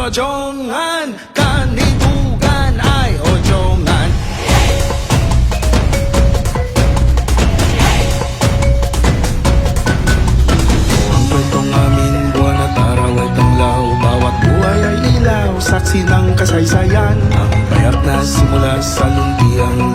ojongan, kanibugan ay ojongan. Ang kwentong amin, buwan at araw ay tanglaw, bawat buhay ay ilaw, saksi ng kasaysayan. Ang payak na simula sa luntiang